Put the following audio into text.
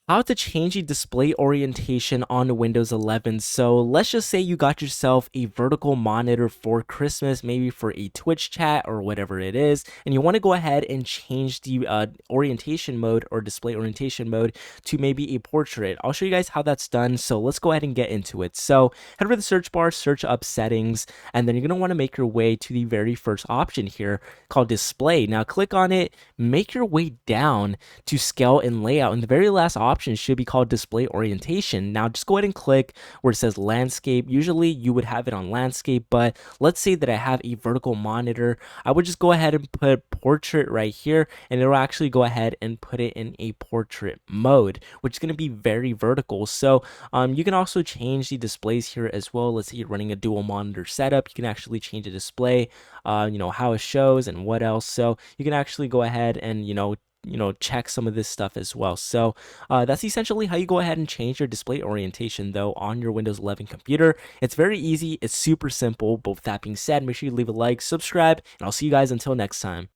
How to change the display orientation on Windows 11. So let's just say you got yourself a vertical monitor for Christmas, maybe for a Twitch chat or whatever it is, and you want to go ahead and change the orientation mode or display orientation mode to maybe a portrait. I'll show you guys how that's done. So let's go ahead and get into it. So head over to the search bar, search up settings, and then you're going to want to make your way to the very first option here called display. Now click on it, make your way down to scale and layout, and the very last option should be called display orientation. Now just go ahead and click where it says landscape. Usually you would have it on landscape, but let's say that I have a vertical monitor. I would just go ahead and put portrait right here, and it'll actually go ahead and put it in a portrait mode, which is going to be very vertical. So you can also change the displays here as well. Let's say you're running a dual monitor setup, you can actually change the display, how it shows and what else. So you can actually go ahead and check some of this stuff as well. So that's essentially how you go ahead and change your display orientation though on your Windows 11 computer. It's very easy, it's super simple. But with that being said, make sure you leave a like, subscribe, and I'll see you guys until next time.